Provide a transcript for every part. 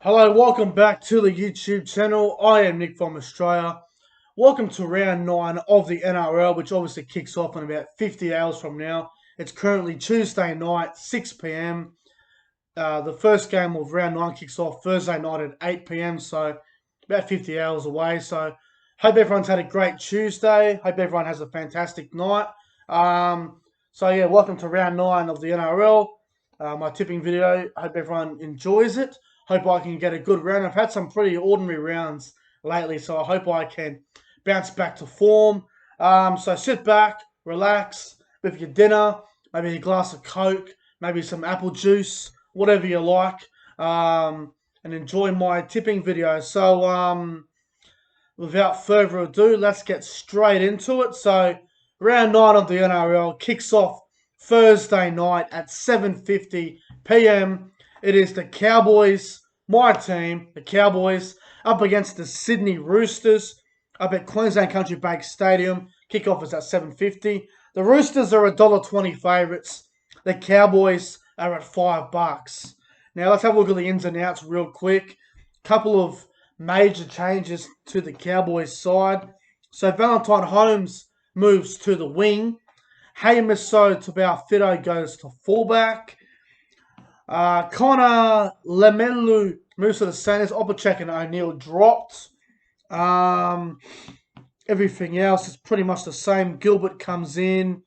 Hello, welcome back to the YouTube channel. I am Nick from Australia. Welcome to round 9 of the NRL, which obviously kicks off in about 50 hours from now. It's currently Tuesday night, 6 p.m. The first game of round 9 kicks off Thursday night at 8 p.m, so about 50 hours away. So, hope everyone's had a great Tuesday. Hope everyone has a fantastic night. Yeah, welcome to round 9 of the NRL. My tipping video. Hope everyone enjoys it. Hope I can get a good round. I've had some pretty ordinary rounds lately, so I hope I can bounce back to form. So sit back, relax with your dinner, maybe a glass of Coke, maybe some apple juice, whatever you like, and enjoy my tipping video. So without further ado, let's get straight into it. So round 9 of the NRL kicks off Thursday night at 7:50 p.m. It is the Cowboys, my team, the Cowboys, up against the Sydney Roosters up at Queensland Country Bank Stadium. Kickoff is at 7:50. The Roosters are $1.20 favourites. The Cowboys are at $5. Now let's have a look at the ins and outs real quick. Couple of major changes to the Cowboys side. So Valentine Holmes moves to the wing. Hamiso Tabuai-Fidow goes to fullback. Connor Lemelu moves to the centres. Opacek and O'Neill dropped. Everything else is pretty much the same. Gilbert comes in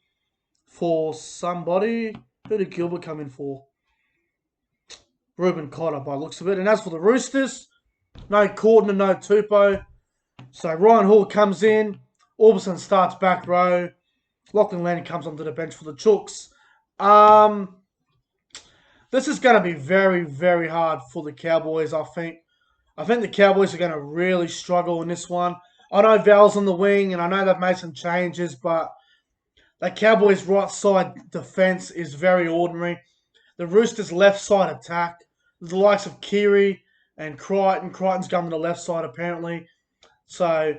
for somebody. Who did Gilbert come in for? Ruben Cotter by the looks of it. And as for the Roosters, no Corden and no Tupou. So Ryan Hall comes in. Orbison starts back row. Lachlan Land comes onto the bench for the Chooks. This is going to be very, very hard for the Cowboys, I think. I think the Cowboys are going to really struggle in this one. I know Val's on the wing, and I know they've made some changes, but the Cowboys' right side defence is very ordinary. The Roosters' left side attack, the likes of Keary and Crichton. Crichton's going to the left side, apparently. So,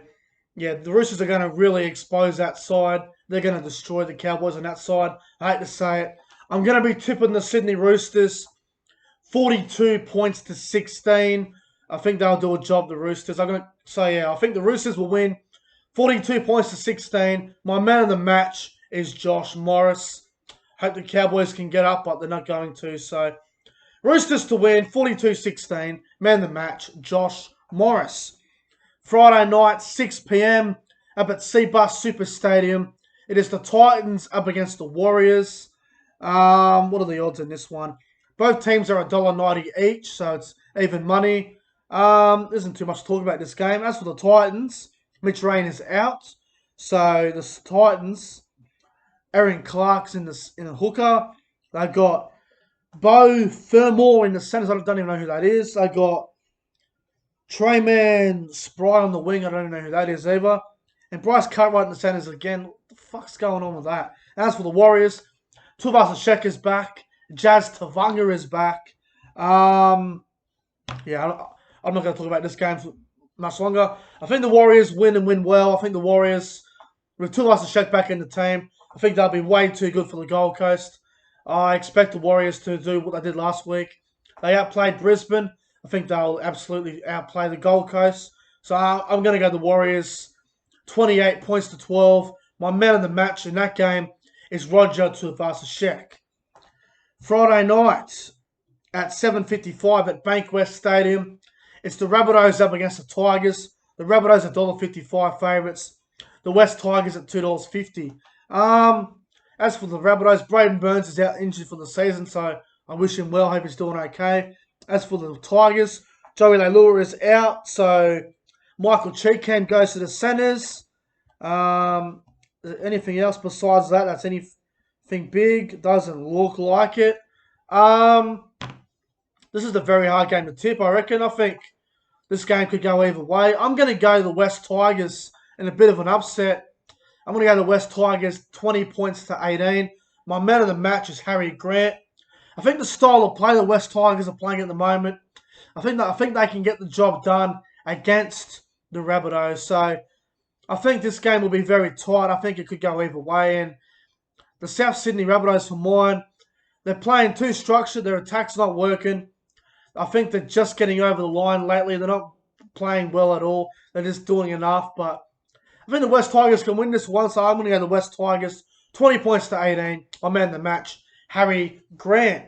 yeah, the Roosters are going to really expose that side. They're going to destroy the Cowboys on that side. I hate to say it. I'm going to be tipping the Sydney Roosters 42 points to 16. I think they'll do a job, the Roosters. I'm going to say, yeah, I think the Roosters will win 42 points to 16. My man of the match is Josh Morris. Hope the Cowboys can get up, but they're not going to. So, Roosters to win 42-16. Man of the match, Josh Morris. Friday night, 6 p.m. up at Seabus Super Stadium. It is the Titans up against the Warriors. What are the odds in this one? Both teams are $1.90 each, so it's even money. There isn't too much to talk about this game. As for the Titans, Mitch Rain is out. So the Titans, Aaron Clark's in the hooker. They've got Bo Fermor in the centres. I don't even know who that is. They've got Trayman Spry on the wing. I don't even know who that is either. And Bryce Cartwright in the centres again. What the fuck's going on with that? As for the Warriors, Tuivasa-Sheck is back. Jazz Tavanga is back. Yeah, I'm not going to talk about this game for much longer. I think the Warriors win and win well. I think the Warriors, with Tuivasa-Sheck back in the team, I think they'll be way too good for the Gold Coast. I expect the Warriors to do what they did last week. They outplayed Brisbane. I think they'll absolutely outplay the Gold Coast. So I'm going to go the Warriors 28 points to 12. My man of the match in that game is Roger Tuivasa-Sheck. Friday night at 7:55 at Bankwest Stadium. It's the Rabbitohs up against the Tigers. The Rabbitohs are $1.55 favourites. The West Tigers at $2.50. As for the Rabbitohs, Braden Burns is out injured for the season, so I wish him well. Hope he's doing okay. As for the Tigers, Joey Leilua is out, so Michael Cheekham goes to the centres. Anything else besides that? That's anything big? Doesn't look like it. This is a very hard game to tip, I reckon. I think this game could go either way. I'm going to go the West Tigers in a bit of an upset. I'm going to go the West Tigers 20 points to 18. My man of the match is Harry Grant. I think the style of play the West Tigers are playing at the moment, I think they can get the job done against the Rabbitohs. So I think this game will be very tight. I think it could go either way. And the South Sydney Rabbitohs, for mine, they're playing too structured. Their attack's not working. I think they're just getting over the line lately. They're not playing well at all. They're just doing enough. But I think the West Tigers can win this one, so I'm going to go the West Tigers. 20 points to 18. My man of the match, Harry Grant.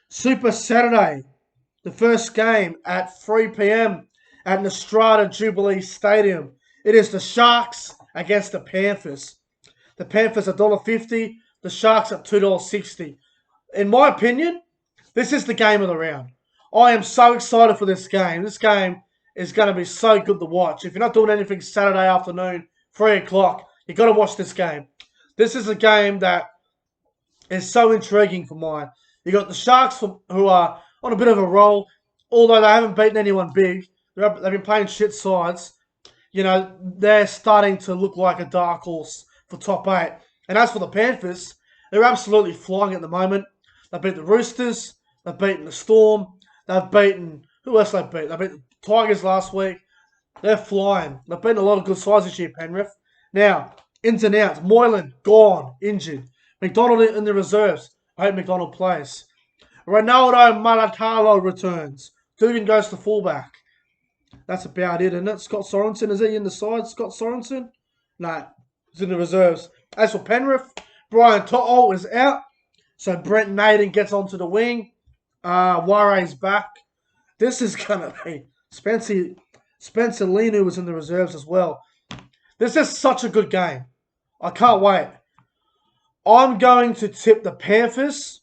Super Saturday. The first game at 3 p.m. at Nrl Jubilee Stadium. It is the Sharks against the Panthers. The Panthers $1.50. The Sharks at $2.60. In my opinion, this is the game of the round. I am so excited for this game. This game is going to be so good to watch. If you're not doing anything Saturday afternoon, 3 o'clock, you've got to watch this game. This is a game that is so intriguing for mine. You got the Sharks who are on a bit of a roll, although they haven't beaten anyone big. They've been playing shit sides. They're starting to look like a dark horse for top 8. And as for the Panthers, they're absolutely flying at the moment. They beat the Roosters. They've beaten the Storm. They've beaten... Who else they beat? They beat the Tigers last week. They're flying. They've beaten a lot of good sides this year, Penrith. Now, ins and outs. Moylan, gone, injured. McDonald in the reserves. I hope McDonald plays. Ronaldo Malatalo returns. Dugan goes to fullback. That's about it, isn't it? Scott Sorensen, is he in the side? Scott Sorensen? No, he's in the reserves. As for Penrith, Brian To'o is out. So Brent Naden gets onto the wing. Ware's back. This is going to be... Spencer Linu was in the reserves as well. This is such a good game. I can't wait. I'm going to tip the Panthers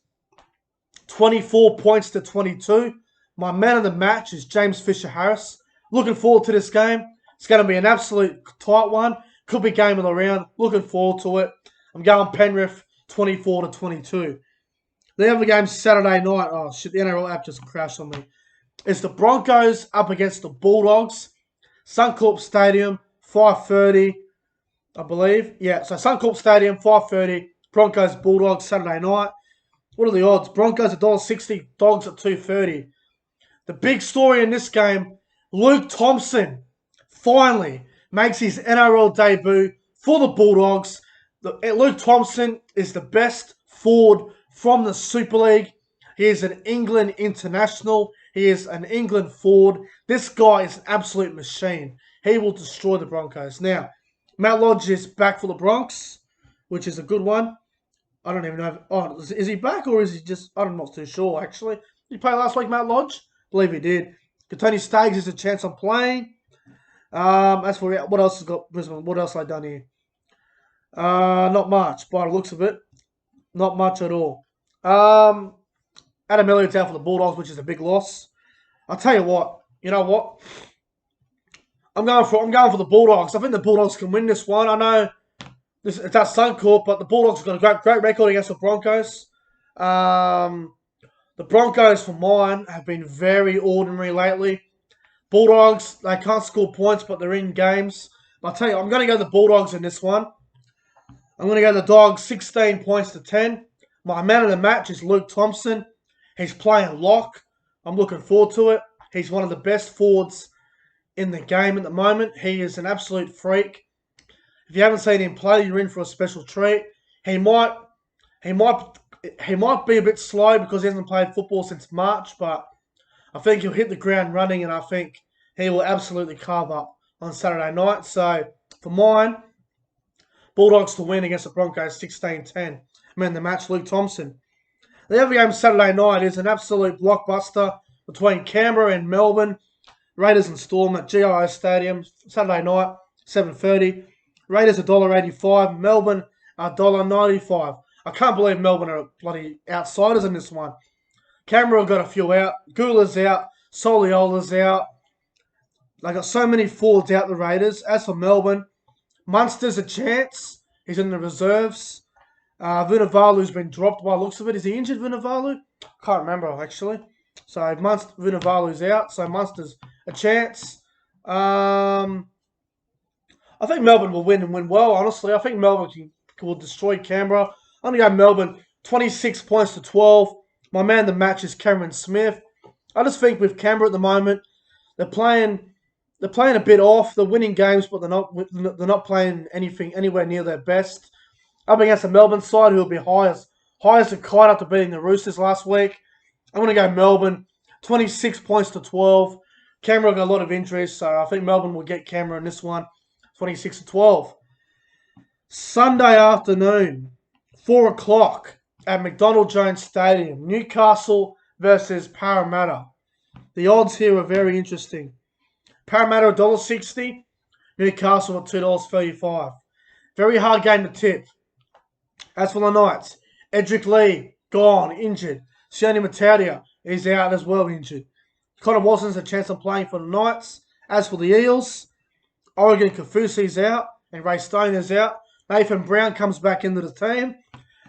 24 points to 22. My man of the match is James Fisher-Harris. Looking forward to this game. It's going to be an absolute tight one. Could be game of the round. Looking forward to it. I'm going Penrith 24 to 22. The other game Saturday night. Oh shit, the NRL app just crashed on me. It's the Broncos up against the Bulldogs. Suncorp Stadium, 5:30, I believe. Yeah, so Suncorp Stadium, 5:30. Broncos Bulldogs Saturday night. What are the odds? Broncos $1.60, Dogs at $2.30. The big story in this game, Luke Thompson finally makes his NRL debut for the Bulldogs. Luke Thompson is the best forward from the Super League. He is an England international. He is an England forward. This guy is an absolute machine. He will destroy the Broncos. Now, Matt Lodge is back for the Bronx, which is a good one. I don't even know. Is he back or is he just... I'm not too sure, actually. Did he play last week, Matt Lodge? I believe he did. Tony Staggs has a chance on playing. As for what else has got Brisbane? What else have I done here? Not much, by the looks of it. Not much at all. Adam Elliott's out for the Bulldogs, which is a big loss. I'll tell you what. You know what? I'm going for the Bulldogs. I think the Bulldogs can win this one. I know it's at Suncorp, but the Bulldogs have got a great record against the Broncos. The Broncos, for mine, have been very ordinary lately. Bulldogs, they can't score points, but they're in games. I'll tell you, I'm going to go the Bulldogs in this one. I'm going to go the Dogs 16 points to 10. My man of the match is Luke Thompson. He's playing lock. I'm looking forward to it. He's one of the best forwards in the game at the moment. He is an absolute freak. If you haven't seen him play, you're in for a special treat. He might be a bit slow because he hasn't played football since March, but I think he'll hit the ground running, and I think he will absolutely carve up on Saturday night. So, for mine, Bulldogs to win against the Broncos 16-10. Man, the match, Luke Thompson. The other game Saturday night is an absolute blockbuster between Canberra and Melbourne. Raiders and Storm at GIO Stadium, Saturday night, 7:30. Raiders $1.85, Melbourne $1.95. I can't believe Melbourne are bloody outsiders in this one. Canberra got a few out. Gula's out. Soliola's out. They got so many forwards out, the Raiders. As for Melbourne, Munster's a chance. He's in the reserves. Vunivalu's been dropped by the looks of it. Is he injured, Vunivalu? Can't remember, actually. So Vunivalu's out. So Munster's a chance. I think Melbourne will win and win well, honestly. I think Melbourne will destroy Canberra. I'm going to go Melbourne 26 points to 12. My man of the match is Cameron Smith. I just think with Canberra at the moment, they're playing a bit off. They're winning games, but they're not playing anywhere near their best. Up against the Melbourne side, who will be high as a kite after beating the Roosters last week. I'm going to go Melbourne 26 points to 12. Canberra got a lot of injuries, so I think Melbourne will get Canberra in this one. 26 to 12. Sunday afternoon, 4 o'clock at McDonald Jones Stadium. Newcastle versus Parramatta. The odds here are very interesting. Parramatta $1.60. Newcastle at $2.35. Very hard game to tip. As for the Knights, Edric Lee, gone, injured. Sione Matautia is out as well, injured. Connor Watson's a chance of playing for the Knights. As for the Eels, Oregon Kafusi's out and Ray Stone is out. Nathan Brown comes back into the team.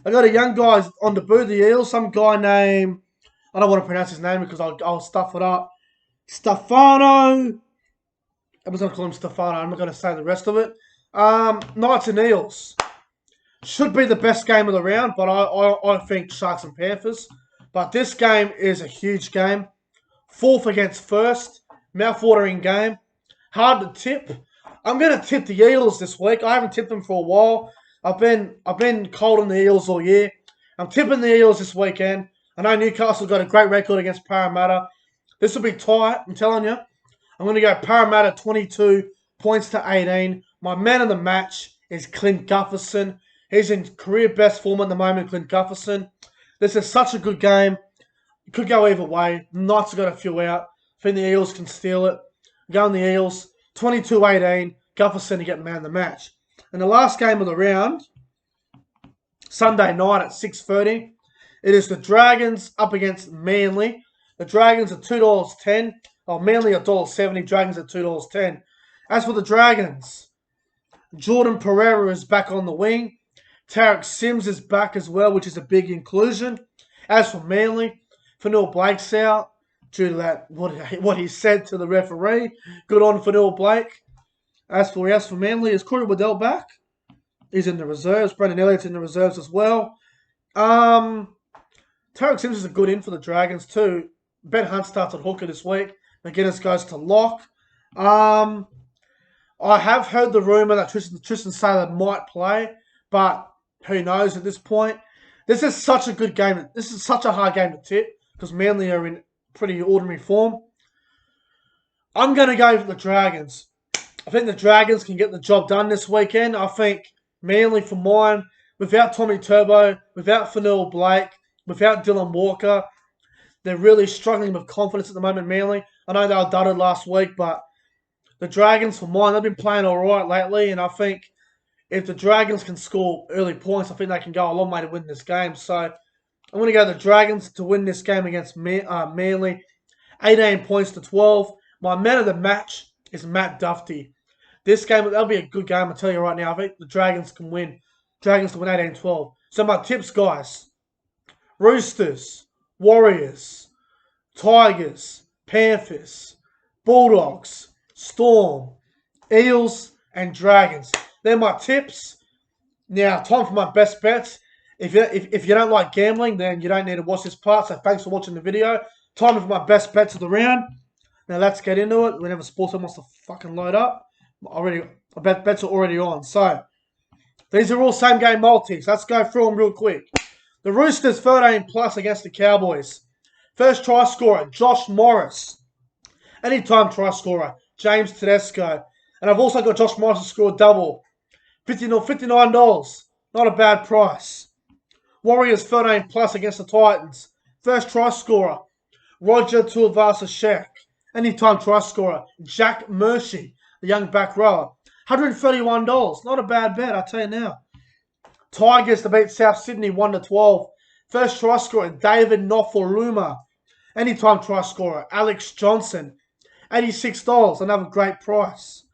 I got a young guy on the boot, the Eels, some guy named, I don't want to pronounce his name because I'll stuff it up. Stefano. I was going to call him Stefano. I'm not going to say the rest of it. Knights and Eels. Should be the best game of the round, but I think Sharks and Panthers. But this game is a huge game. Fourth against first. Mouth-watering game. Hard to tip. I'm going to tip the Eels this week. I haven't tipped them for a while. I've been cold on the Eels all year. I'm tipping the Eels this weekend. I know Newcastle got a great record against Parramatta. This will be tight, I'm telling you. I'm going to go Parramatta 22 points to 18. My man of the match is Clint Gutherson. He's in career best form at the moment, Clint Gutherson. This is such a good game. It could go either way. The Knights have got a few out. I think the Eels can steal it. Going the Eels. 22-18. Gutherson to get man of the match. And the last game of the round, Sunday night at 6:30, it is the Dragons up against Manly. The Dragons are $2.10. Manly $1.70. Dragons at $2.10. As for the Dragons, Jordan Pereira is back on the wing. Tarek Sims is back as well, which is a big inclusion. As for Manly, Fanil Blake's out due to that what he said to the referee. Good on Fanil Blake. As for Manly, is Corey Waddell back? He's in the reserves. Brendan Elliott's in the reserves as well. Tarek Sims is a good in for the Dragons too. Ben Hunt starts at hooker this week. McGuinness goes to lock. I have heard the rumour that Tristan Saylor might play, but who knows at this point. This is such a good game. This is such a hard game to tip because Manly are in pretty ordinary form. I'm going to go for the Dragons. I think the Dragons can get the job done this weekend. I think Manly, for mine, without Tommy Turbo, without Fanil Blake, without Dylan Walker, they're really struggling with confidence at the moment, Manly. I know they were dudded last week, but the Dragons, for mine, they've been playing all right lately, and I think if the Dragons can score early points, I think they can go a long way to win this game. So I'm going to go the Dragons to win this game against Manly, 18 points to 12. My man of the match is Matt Duffy. This game, that'll be a good game, I'll tell you right now. I think the Dragons can win. Dragons to win 18-12. So my tips, guys. Roosters, Warriors, Tigers, Panthers, Bulldogs, Storm, Eels, and Dragons. They're my tips. Now, time for my best bets. If you don't like gambling, then you don't need to watch this part. So thanks for watching the video. Time for my best bets of the round. Now let's get into it. Whenever Sports wants to fucking load up, bets are already on. So these are all same game multis. Let's go through them real quick. The Roosters 13 plus against the Cowboys. First try scorer, Josh Morris. Anytime try scorer, James Tedesco. And I've also got Josh Morris to score a double. $59. Not a bad price. Warriors 13 plus against the Titans. First try scorer, Roger Tuivasa-Sheck. Anytime try scorer, Jack Murphy, the young back rower. $131. Not a bad bet, I'll tell you now. Tigers to beat South Sydney 1-12. First try scorer, David Nofaluma. Anytime try scorer, Alex Johnson. $86. Another great price.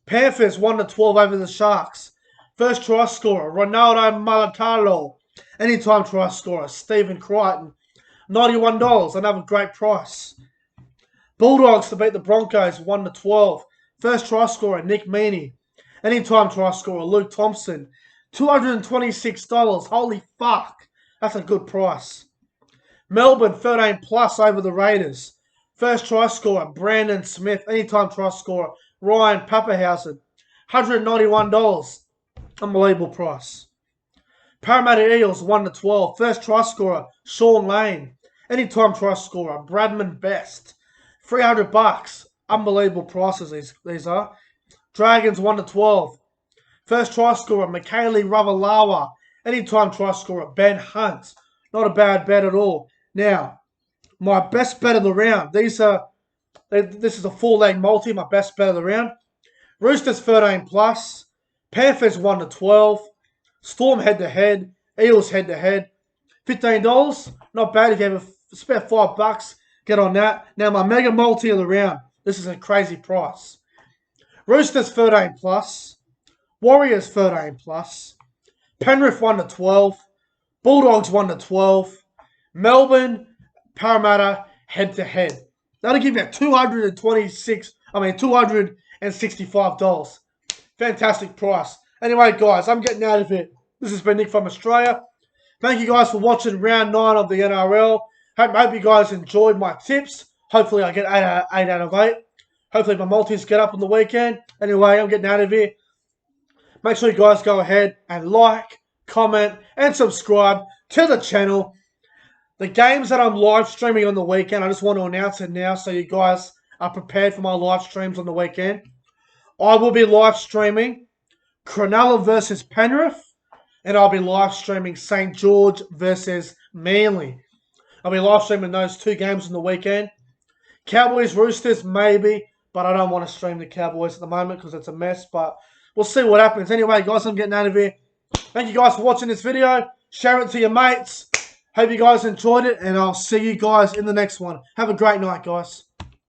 Panthers 1-12 over the Sharks. First try scorer, Ronaldo Mulatalo. Anytime try scorer, Stephen Crichton. $91. Another great price. Bulldogs to beat the Broncos 1-12. First try scorer, Nick Meaney. Anytime try scorer, Luke Thompson. $226. Holy fuck. That's a good price. Melbourne 13 plus over the Raiders. First try scorer, Brandon Smith. Anytime try scorer, Ryan Pappenhausen. $191. Unbelievable price. Parramatta Eels 1-12. First try scorer, Sean Lane. Anytime try scorer, Bradman Best. $300. Unbelievable prices these are. Dragons 1 to 12. First try scorer, Michaeli Ravalawa. Anytime try scorer, Ben Hunt. Not a bad bet at all. Now, my best bet of the round. This is a 4-leg multi, my best bet of the round. Roosters 13 plus. Panthers 1 to 12. Storm head to head. Eels head to head. $15. Not bad if you have spare $5. Get on that. Now my mega multi of the round. This is a crazy price. Roosters 13 plus. Warriors 13 plus. Penrith 1 to 12. Bulldogs 1 to 12. Melbourne, Parramatta head to head. That'll give you $265. Fantastic price. Anyway, guys, I'm getting out of here. This has been Nick from Australia. Thank you guys for watching round 9 of the NRL. Hope you guys enjoyed my tips. Hopefully I get 8 out of 8. Hopefully my multis get up on the weekend. Anyway, I'm getting out of here. Make sure you guys go ahead and like, comment, and subscribe to the channel. The games that I'm live streaming on the weekend, I just want to announce it now so you guys are prepared for my live streams on the weekend. I will be live streaming Cronulla versus Penrith, and I'll be live streaming St. George versus Manly. I'll be live streaming those 2 games on the weekend. Cowboys, Roosters, maybe, but I don't want to stream the Cowboys at the moment because it's a mess, but we'll see what happens. Anyway, guys, I'm getting out of here. Thank you guys for watching this video. Share it to your mates. Hope you guys enjoyed it, and I'll see you guys in the next one. Have a great night, guys.